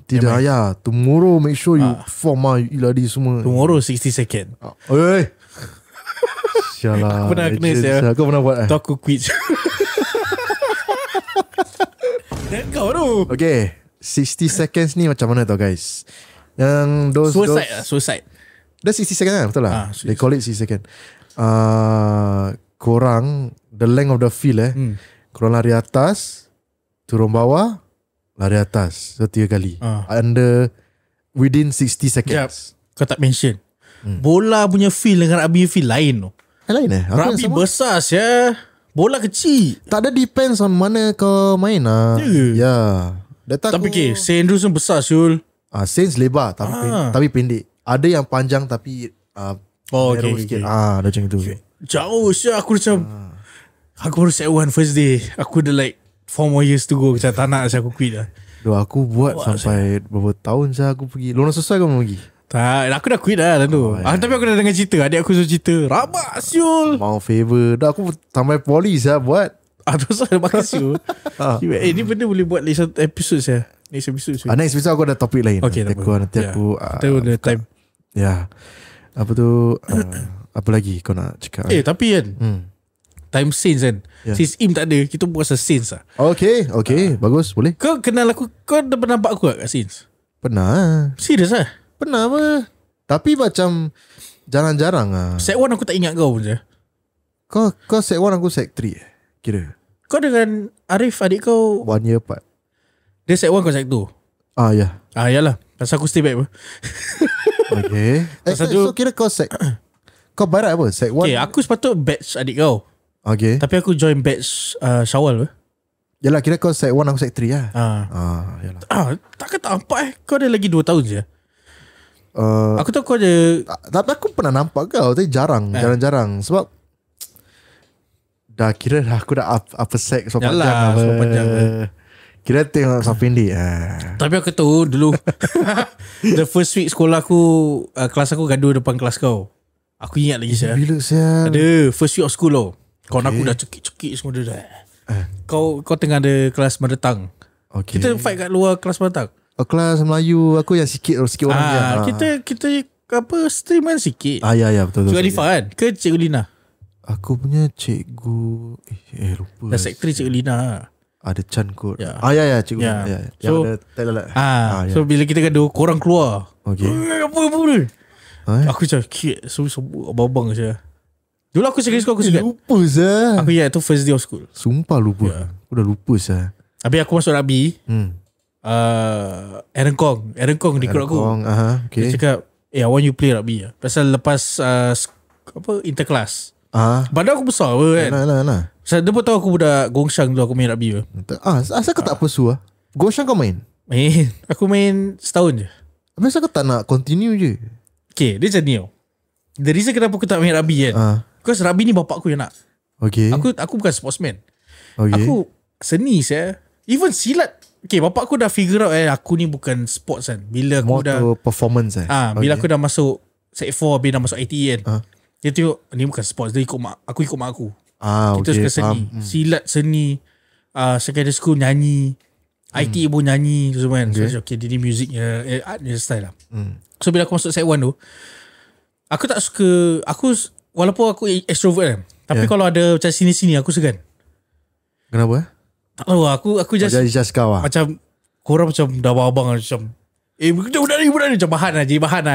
[SPEAKER 2] Tidak tomorrow make sure you form iladi semua.
[SPEAKER 3] Tomorrow 60 second.
[SPEAKER 2] Sialah.
[SPEAKER 3] Aku pernah kena
[SPEAKER 2] Kau pernah buat
[SPEAKER 3] tu aku quit. Kau tu.
[SPEAKER 2] Okay, 60 seconds ni macam mana tau guys? Yang
[SPEAKER 3] Suicide.
[SPEAKER 2] Dah 60 second kan? Betul lah. They call it 60 second. Korang the length of the field korang lari atas, turun bawah, lari atas 3 kali under within 60 seconds.
[SPEAKER 3] Kau tak mention bola punya feel dengan rugby feel lain tu.
[SPEAKER 2] Lain
[SPEAKER 3] rugby besar sia, bola kecil.
[SPEAKER 2] Tak ada, depends on mana kau main
[SPEAKER 3] Tapi St. Andrews besar Syul.
[SPEAKER 2] Saints lebar tapi pendek. Ada yang panjang tapi narrow sikit. Ada macam itu.
[SPEAKER 3] Jauh siya. Aku macam aku baru set 1 first day. Aku dah like 4 more years to go. Macam tak nak saya aku quit lah.
[SPEAKER 2] Aku buat sampai berapa tahun saya aku pergi. Lorong Sesuai kau pergi?
[SPEAKER 3] Tak, aku dah quit dah tu. Tapi aku dah dengar cerita. Adik aku suruh cerita. Rabak siul.
[SPEAKER 2] Mau favor. Dah aku sampai poli saya buat.
[SPEAKER 3] Terus ada makan siul. Ni benda boleh buat lagi satu episode saya. Next episode.
[SPEAKER 2] Next episode aku ada topik lain.
[SPEAKER 3] Okay,
[SPEAKER 2] nanti aku
[SPEAKER 3] kita ada time.
[SPEAKER 2] Ya. Apa tu apa lagi kau nak cakap?
[SPEAKER 3] Tapi kan time scenes kan, since Im tak ada, kita buat scenes lah.
[SPEAKER 2] Okay bagus, boleh.
[SPEAKER 3] Kau kenal aku, kau dah pernah nampak aku kat scenes?
[SPEAKER 2] Pernah.
[SPEAKER 3] Serius lah?
[SPEAKER 2] Pernah apa? Tapi macam jarang-jarang lah.
[SPEAKER 3] Set 1 aku tak ingat kau pun je.
[SPEAKER 2] Kau set 1 aku set 3 kira.
[SPEAKER 3] Kau dengan Arif adik kau
[SPEAKER 2] 1 year apart.
[SPEAKER 3] Dia set 1 kau set 2?
[SPEAKER 2] Ya.
[SPEAKER 3] Yalah. Pasal aku stay back apa.
[SPEAKER 2] Okay. So kira kau set kau barat apa? Set 1?
[SPEAKER 3] Okay, aku sepatut batch adik kau.
[SPEAKER 2] Okay.
[SPEAKER 3] Tapi aku join batch Syawal apa.
[SPEAKER 2] Yalah, kira kau set 1 aku set 3 lah.
[SPEAKER 3] Yalah. Takkan tak nampak kau ada lagi 2 tahun je. Aku tahu kau ada.
[SPEAKER 2] Tapi aku pernah nampak kau, tapi jarang-jarang. Sebab dah kira aku dah apa set so panjang.
[SPEAKER 3] So panjang.
[SPEAKER 2] Kira tengok so pendek.
[SPEAKER 3] Tapi aku tahu dulu the first week sekolah aku, kelas aku gaduh depan kelas kau. Aku ingat lagi saya.
[SPEAKER 2] Bila saya
[SPEAKER 3] ada first week of school tau. Kawan aku dah cekik-cekik semua dah. Kau tengah ada kelas Merdetang. Kita fight kat luar kelas Merdetang.
[SPEAKER 2] Kelas Melayu aku yang sikit orang je. Kita
[SPEAKER 3] apa stream kan sikit.
[SPEAKER 2] Ya betul.
[SPEAKER 3] Cikgu Alifa kan? Ke Cikgu Lina?
[SPEAKER 2] Aku punya cikgu lupa.
[SPEAKER 3] Dah sekretari Cikgu Lina.
[SPEAKER 2] Ada Chan kot.
[SPEAKER 3] Ya
[SPEAKER 2] cikgu. Yang ada telat.
[SPEAKER 3] So bila kita gaduh, korang keluar. Apa aku macam kid. So abang je. Dulu aku secondary school aku suka.
[SPEAKER 2] Lupa saya.
[SPEAKER 3] Aku ingat tu first day of school.
[SPEAKER 2] Sumpah lupa. Aku dah lupa saya.
[SPEAKER 3] Habis aku masuk rugby. Aaron Kong recruit aku.
[SPEAKER 2] Okay.
[SPEAKER 3] Dia cakap, I want you play rugby. Pasal lepas interclass. Badan aku besar kan.
[SPEAKER 2] Nah.
[SPEAKER 3] Pasal dia pun tahu aku budak Gongshang dulu aku main rugby.
[SPEAKER 2] Asal kau tak pursue Gongshang kau main?
[SPEAKER 3] Aku main setahun je.
[SPEAKER 2] Habis kau tak nak continue je?
[SPEAKER 3] Okay, dia macam ni tau. The reason kenapa aku tak main rugby kan, because rugby ni bapak aku yang nak.
[SPEAKER 2] Okay.
[SPEAKER 3] Aku bukan sportsman. Aku seni saya. Even silat. Okay, bapak aku dah figure out aku ni bukan sports kan. Bila aku dah
[SPEAKER 2] performance
[SPEAKER 3] bila aku dah masuk Set 4, habis dah masuk ITE kan. Dia tengok ni bukan sports. Dia ikut mak. Aku ikut mak aku. Kita suka seni. Silat seni. Secondary school nyanyi. ITE pun nyanyi semua kan. So okay, dia ni musiknya, artnya style lah. So bila aku masuk Set 1 tu, aku tak suka. Walaupun aku extrovert kan, tapi kalau ada macam sini-sini aku segan.
[SPEAKER 2] Kenapa?
[SPEAKER 3] Tak tahu aku just
[SPEAKER 2] kau
[SPEAKER 3] macam korang macam dah abang-abang macam budak ni macam bahan lah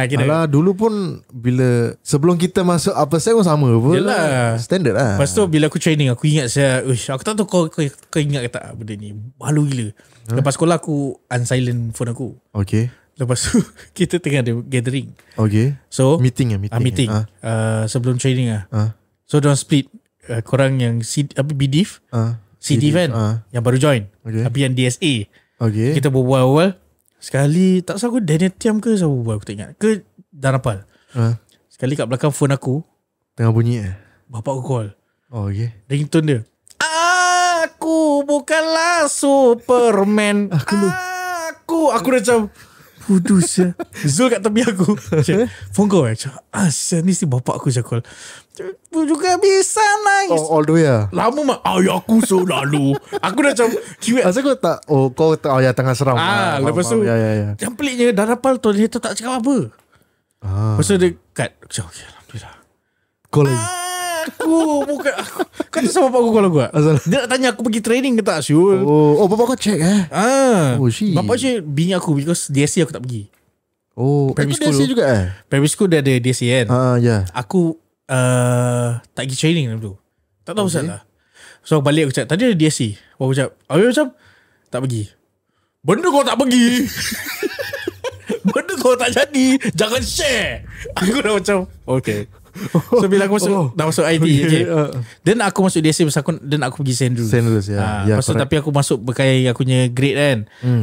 [SPEAKER 3] kira.
[SPEAKER 2] Alah, dulu pun bila sebelum kita masuk apa set pun sama pun.
[SPEAKER 3] Yelah,
[SPEAKER 2] standard lah.
[SPEAKER 3] Lepas tu bila aku training, aku ingat saya, aku tak tahu kau ingat ke tak benda ni. Malu gila. Lepas sekolah aku unsilent phone aku. Okay. Lepas tu kita tengah ada gathering.
[SPEAKER 2] Okay.
[SPEAKER 3] So
[SPEAKER 2] meeting.
[SPEAKER 3] Sebelum training So diorang split. Korang yang BDIF, CD kan, yang baru join. Tapi yang DSA. Kita berbual-bual. Sekali tak tahu aku Daniel Tiam ke siapa berbual, aku tak ingat. Ke Danapal. Sekali kat belakang phone aku
[SPEAKER 2] tengah bunyi
[SPEAKER 3] bapak aku call.
[SPEAKER 2] Okay.
[SPEAKER 3] Ringtone dia, aku bukanlah Superman. Aku dah macam pudus ya. Zul kat tepi aku. Phone kau ni si bapak aku cakap. Aku juga bisa nangis.
[SPEAKER 2] All the way
[SPEAKER 3] lama mak. Aku selalu. Aku dah macam
[SPEAKER 2] asal kau tak. Kau tak tengah seram.
[SPEAKER 3] Lepas tu yang peliknya Danapal tu dia tak cakap apa. Lepas tu dia cut. Okay, alhamdulillah.
[SPEAKER 2] Kau lagi.
[SPEAKER 3] Aku bukan aku. Kata sama bapak aku kalau gua. Dia nak tanya aku pergi training ke tak, Syul.
[SPEAKER 2] Bapak kau check
[SPEAKER 3] bapak check bini aku because DSC aku tak pergi.
[SPEAKER 2] Primary school DSC juga
[SPEAKER 3] Primary school dia ada DSC kan. Aku tak pergi training dulu. Tak tahu salah. So balik aku cakap tadi ada DSC. Aku cakap macam tak pergi. Benda kau tak pergi. Benda kau tak jadi. Jangan share. Aku dah macam okay. So bila aku dah masuk IT then aku masuk DSA dan aku pergi St. Andrews
[SPEAKER 2] ya.
[SPEAKER 3] Lepas tu tapi aku masuk berkait aku punya grade kan.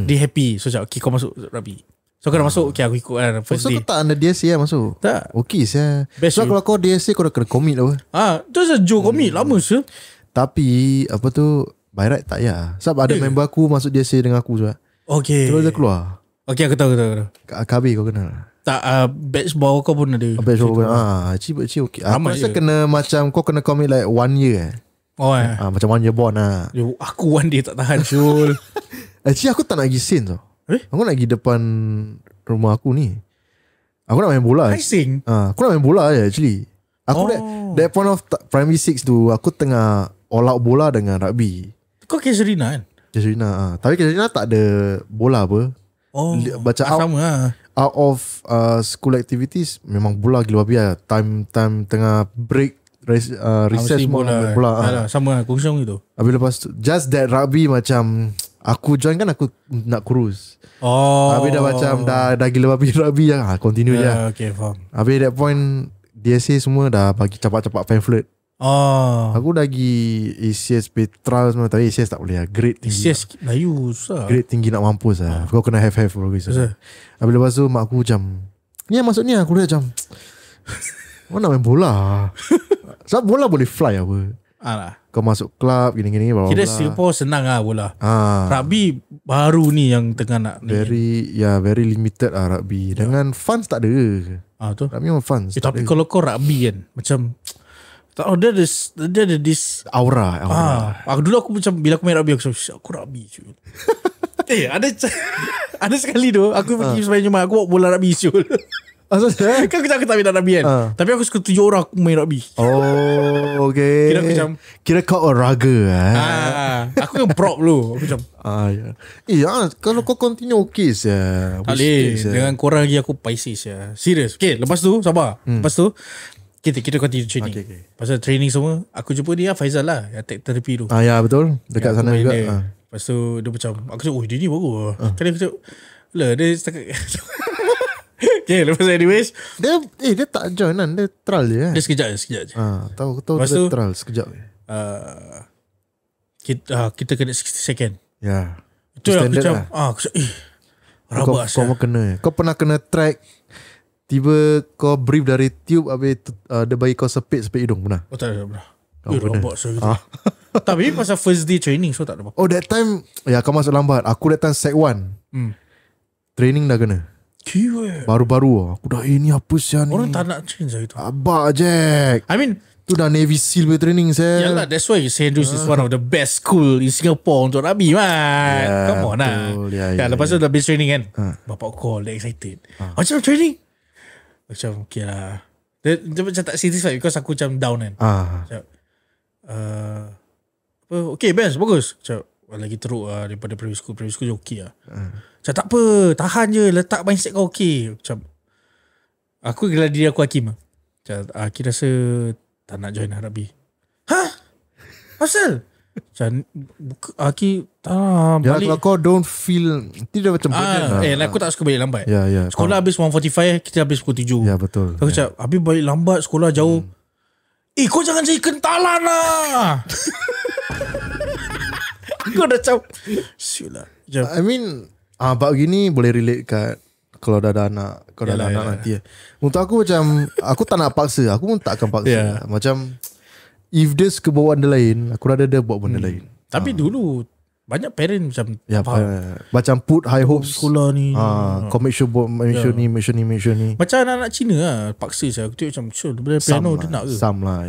[SPEAKER 3] Dia happy. So cakap okay kau masuk rugby. So kau dah masuk, okay aku ikut kan first day.
[SPEAKER 2] So kau tak under DSA lah masuk?
[SPEAKER 3] Tak.
[SPEAKER 2] Okay saya.
[SPEAKER 3] Best
[SPEAKER 2] So kalau kau DSA kau dah kena commit lah.
[SPEAKER 3] Tu je Joe commit lama sih.
[SPEAKER 2] Tapi apa tu, by right tak ya. Sebab ada member aku masuk DSA dengan aku juga.
[SPEAKER 3] Okay.
[SPEAKER 2] Terus dia keluar.
[SPEAKER 3] Okay aku tahu.
[SPEAKER 2] KB kau kenal?
[SPEAKER 3] Tak, batch bawah kau pun ada.
[SPEAKER 2] Batch bawah kau Cik okay. Aku rasa kena macam kau kena commit like 1 year macam 1 year bond lah.
[SPEAKER 3] Aku 1 day tak tahan Syul.
[SPEAKER 2] Actually aku tak nak pergi Saints tau. Aku nak pergi depan rumah aku ni. Aku nak main bola. Aku nak main bola je actually. Aku that point of primary 6 tu, aku tengah all out bola dengan rugby.
[SPEAKER 3] Kau Casuarina kan?
[SPEAKER 2] Casuarina tapi Casuarina tak ada bola apa. Macam out of school activities memang bola gila babi lah. Time tengah break recess bola.
[SPEAKER 3] Sama lah kongsiong gitu.
[SPEAKER 2] Habis lepas tu just that rugby macam aku join kan aku nak kurus. Habis dah macam dah gila babi rugby lah. Continue je.
[SPEAKER 3] Okay faham.
[SPEAKER 2] Habis that point DSA semua dah bagi capak-capak pamphlet. Aku dah pergi ACS Petral semua. Tapi ACS tak boleh lah. Grade tinggi.
[SPEAKER 3] ACS Melayu susah.
[SPEAKER 2] Grade tinggi nak mampus lah. Kau kena have bagus lah. Habis lepas tu mak aku macam, ni yang masuk ni aku dah macam kau nak main bola. Sebab bola boleh fly apa. Kau masuk club gini-gini.
[SPEAKER 3] Kira Singapore senang lah bola. Rugby baru ni yang tengah nak
[SPEAKER 2] very limited lah rugby. Dengan fans tak ada. Rugby memang fans
[SPEAKER 3] tapi kalau kau rugby kan macam dia ada this
[SPEAKER 2] aura.
[SPEAKER 3] Dulu aku macam bila aku main rugby aku rugby. Ada sekali tu aku pergi sebenarnya mak aku bawa bola rugby Syul. Kan aku tak minat rugby kan. Tapi aku suka tunjuk orang aku main rugby.
[SPEAKER 2] Okay. Kira kau olahraga
[SPEAKER 3] aku yang prop dulu. Aku macam
[SPEAKER 2] kalau kau continue okay saya.
[SPEAKER 3] Tak boleh. Dengan korang lagi aku paisis ya. Serius. Okay lepas tu sabar. Lepas tu kita continue training. Pasal training semua aku jumpa dia Faizal lah yang tech therapy tu.
[SPEAKER 2] Ya betul. Dekat sana juga.
[SPEAKER 3] Lepas tu dia macam aku cakap dia ni bagus. Kan dia cakap dia setakat. Okay lepas anyways
[SPEAKER 2] dia tak join kan. Dia trial je kan.
[SPEAKER 3] Dia sekejap je.
[SPEAKER 2] Tahu dia trial sekejap je.
[SPEAKER 3] Kita kena 60 second.
[SPEAKER 2] Ya.
[SPEAKER 3] Itu yang aku macam aku cakap rabak
[SPEAKER 2] kau mau kena. Kau pernah kena track tiba kau brief dari tube habis dia bagi kau sepit hidung pernah?
[SPEAKER 3] Tak pernah. Rabak so gitu. Tapi pasal first day training so tak ada apa.
[SPEAKER 2] That time kau masuk lambat. Aku that time sec 1 training dah kena. Baru-baru aku dah ni apa sian ni.
[SPEAKER 3] Orang tak nak change lah itu.
[SPEAKER 2] Abang Jack.
[SPEAKER 3] I mean
[SPEAKER 2] tu dah Navy SEAL punya training saya.
[SPEAKER 3] Yalah that's why St. Andrews is one of the best school in Singapore untuk rugby man. Come on lah. Lepas tu dah base training kan. Bapak call dia excited. Macam training? Macam okay lah. Dia macam tak satisfied because aku macam down kan. Macam okay best bagus. Macam lagi teruk lah daripada primary school je okay lah. Macam tak apa, tahan je, letak mindset kau okay. Macam aku gelar diri aku Hakim lah. Macam Hakim rasa tak nak join rugby. Asal? Macam Hakim tak balik.
[SPEAKER 2] Kalau kau don't feel tidak macam
[SPEAKER 3] aku tak suka balik lambat. Sekolah habis 1:45, kita habis pukul 7.
[SPEAKER 2] Ya betul.
[SPEAKER 3] Aku macam habis balik lambat, sekolah jauh. Kau jangan jadi kentalan lah. Kau dah macam siulah.
[SPEAKER 2] I mean bab gini boleh relate kat kalau dah ada anak. Kau dah ada anak nanti. Untuk aku macam aku tak nak paksa. Aku pun tak akan paksa. Macam if dia suka bawa benda lain, aku rada dia bawa benda lain.
[SPEAKER 3] Tapi dulu banyak parent macam
[SPEAKER 2] macam put high hopes
[SPEAKER 3] sekolah ni.
[SPEAKER 2] Kau make sure make sure ni.
[SPEAKER 3] Macam anak-anak Cina lah, paksa saya. Aku tengok macam sure dia boleh piano dia nak ke?
[SPEAKER 2] Some lah.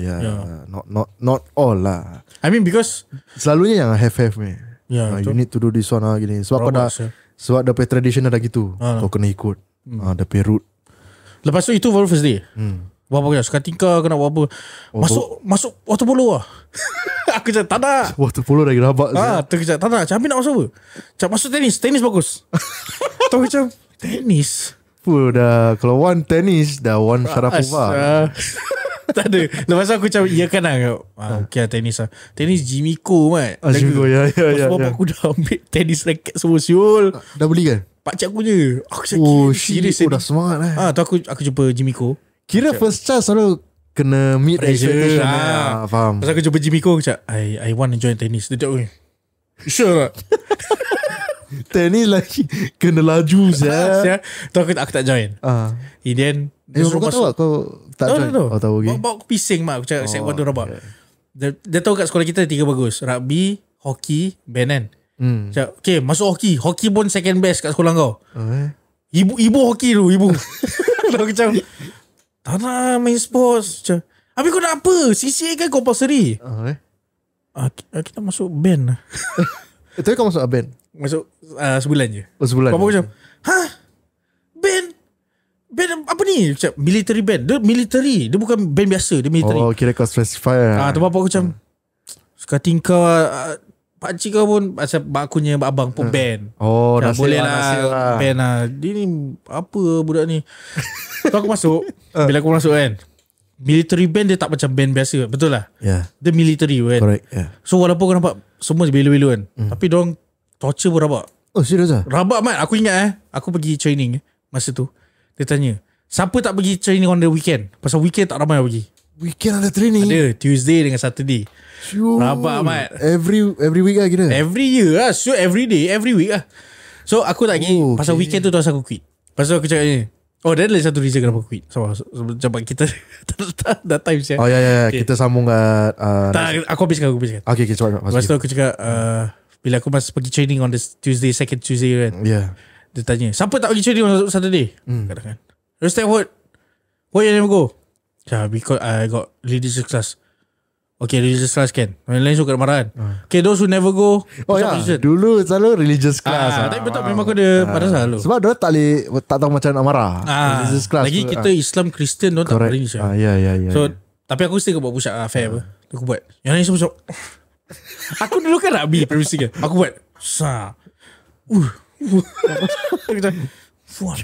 [SPEAKER 2] Not all lah.
[SPEAKER 3] I mean because
[SPEAKER 2] selalunya yang have ni. You need to do this one gini. Sebab kau dah sebab dia punya tradition dah gitu. Kau kena ikut dia punya route.
[SPEAKER 3] Lepas tu itu baru first day. Buat apa sekarang tingkah kena buat apa. Masuk water polo lah. Aku cakap tak nak.
[SPEAKER 2] Water polo lagi rabak.
[SPEAKER 3] Tu cakap tak nak. Macam Ambil nak masuk apa? Cakap masuk tenis bagus. Tahu macam tenis.
[SPEAKER 2] Dah kalau one tenis dah one Sharapova.
[SPEAKER 3] Tak ada. Lepas tu aku macam iya kan lah. Okay lah tenis lah. Tenis Jimiko mat.
[SPEAKER 2] Jimiko ya.
[SPEAKER 3] Sebab aku dah ambil tenis racket semua siul.
[SPEAKER 2] Dah beli kan?
[SPEAKER 3] Pakcik aku je. Aku cakap serius
[SPEAKER 2] dah semangat lah.
[SPEAKER 3] Tu aku jumpa Jimiko.
[SPEAKER 2] Kira first chance selalu kena meet expectation. Faham.
[SPEAKER 3] Pasal aku jumpa Jimiko aku cakap I want to join tennis. Dia cakap sure tak?
[SPEAKER 2] Tenis lagi kena laju saya.
[SPEAKER 3] Tu aku tak join. Kemudian
[SPEAKER 2] kau tahu kau tak join.
[SPEAKER 3] Oh tahu okay. Bawa aku pising mak. Aku cakap set 1 tu rabak. Dia tahu kat sekolah kita 3 bagus. Rugby, hoki, band kan. Cakap okay masuk hoki. Hoki pun second best kat sekolah kau. Ibu hoki tu. Ibu. Aku macam tak nak main sports. Cakap habis kau nak apa? CCA kan compulsory. Kita masuk band lah.
[SPEAKER 2] Tapi kau masuk band?
[SPEAKER 3] Masuk sebulan je.
[SPEAKER 2] Sebulan.
[SPEAKER 3] Kau macam band apa ni? Macam military band. Dia military. Dia bukan band biasa. Dia military.
[SPEAKER 2] Oh kira kau specify
[SPEAKER 3] tu bapak aku macam sekating kau pakcik kau pun macam bakunya abang pun band.
[SPEAKER 2] Oh
[SPEAKER 3] dah boleh lah band lah. Dia ni apa budak ni. Tu aku masuk. Bila aku masuk kan, military band dia tak macam band biasa. Betul lah. Dia military kan.
[SPEAKER 2] Correct.
[SPEAKER 3] So walaupun kau nampak semua belu-belu kan, tapi diorang torture pun rabak.
[SPEAKER 2] Oh serius lah?
[SPEAKER 3] Rabak mat. Aku ingat aku pergi training masa tu. Dia tanya, siapa tak pergi training on the weekend? Pasal weekend tak ramai pergi.
[SPEAKER 2] Weekend ada training?
[SPEAKER 3] Ada, Tuesday dengan Saturday. Sure. Rabak mat.
[SPEAKER 2] Every week lah kira?
[SPEAKER 3] Every year lah. So every day, every week lah. So aku tak pergi. Pasal weekend tu terus aku quit. Pasal aku cakap ni, dia ada satu reason kenapa aku quit. Sebab kita dah time siap.
[SPEAKER 2] Oh ya. Okay. Kita sambung kat
[SPEAKER 3] aku habiskan.
[SPEAKER 2] Okay cepat.
[SPEAKER 3] Lepas tu aku cakap bila aku masih pergi training on the Tuesday, second Tuesday kan. Dia tanya, siapa tak pergi training on Saturday? Katakan Stanford, why you never go? Because I got religious class. Okay, religious class kan. Yang lain suka marah kan. Okay, those who never go.
[SPEAKER 2] Dulu selalu religious class.
[SPEAKER 3] Tapi betul memang aku ada pada selalu.
[SPEAKER 2] Sebab dia tak tahu macam nak marah. Religious class.
[SPEAKER 3] Lagi kita Islam Kristian dia tak religious.
[SPEAKER 2] Ya.
[SPEAKER 3] So tapi aku still buat push up fair apa. Aku buat. Yang lain semua aku dulu kan rugby primary kan. Aku buat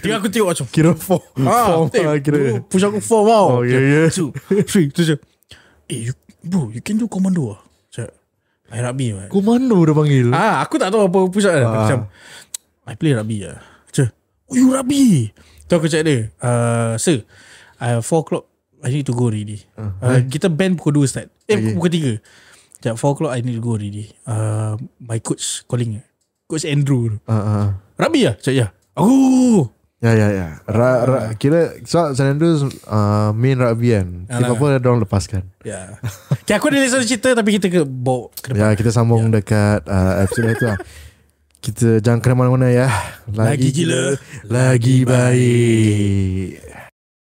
[SPEAKER 3] Dia aku tengok macam
[SPEAKER 2] kira form kira
[SPEAKER 3] push aku form tau.
[SPEAKER 2] Oh yeah.
[SPEAKER 3] 2, 3 tu je. Bro, you can do commando lah. Cakap I rugby man.
[SPEAKER 2] Komando dah panggil.
[SPEAKER 3] Aku tak tahu apa push up macam I play rugby lah. Cakap you rugby. Tu aku cakap dia sir 4 o'clock I need to go already. Kita band pukul 2 start. Pukul 3. Cakap 4 o'clock I need to go already. My coach calling. Coach Andrew. Rugby lah. Cakap ya.
[SPEAKER 2] Ya. Kira San Andreas main rugby kan. Apa dia orang lepaskan.
[SPEAKER 3] Ya. Okay, aku ada satu cerita tapi kita bawa ke depan.
[SPEAKER 2] Ya, kita sambung dekat episode itu lah. Kita jangan ke mana-mana ya.
[SPEAKER 3] Lagi gila,
[SPEAKER 2] lagi baik.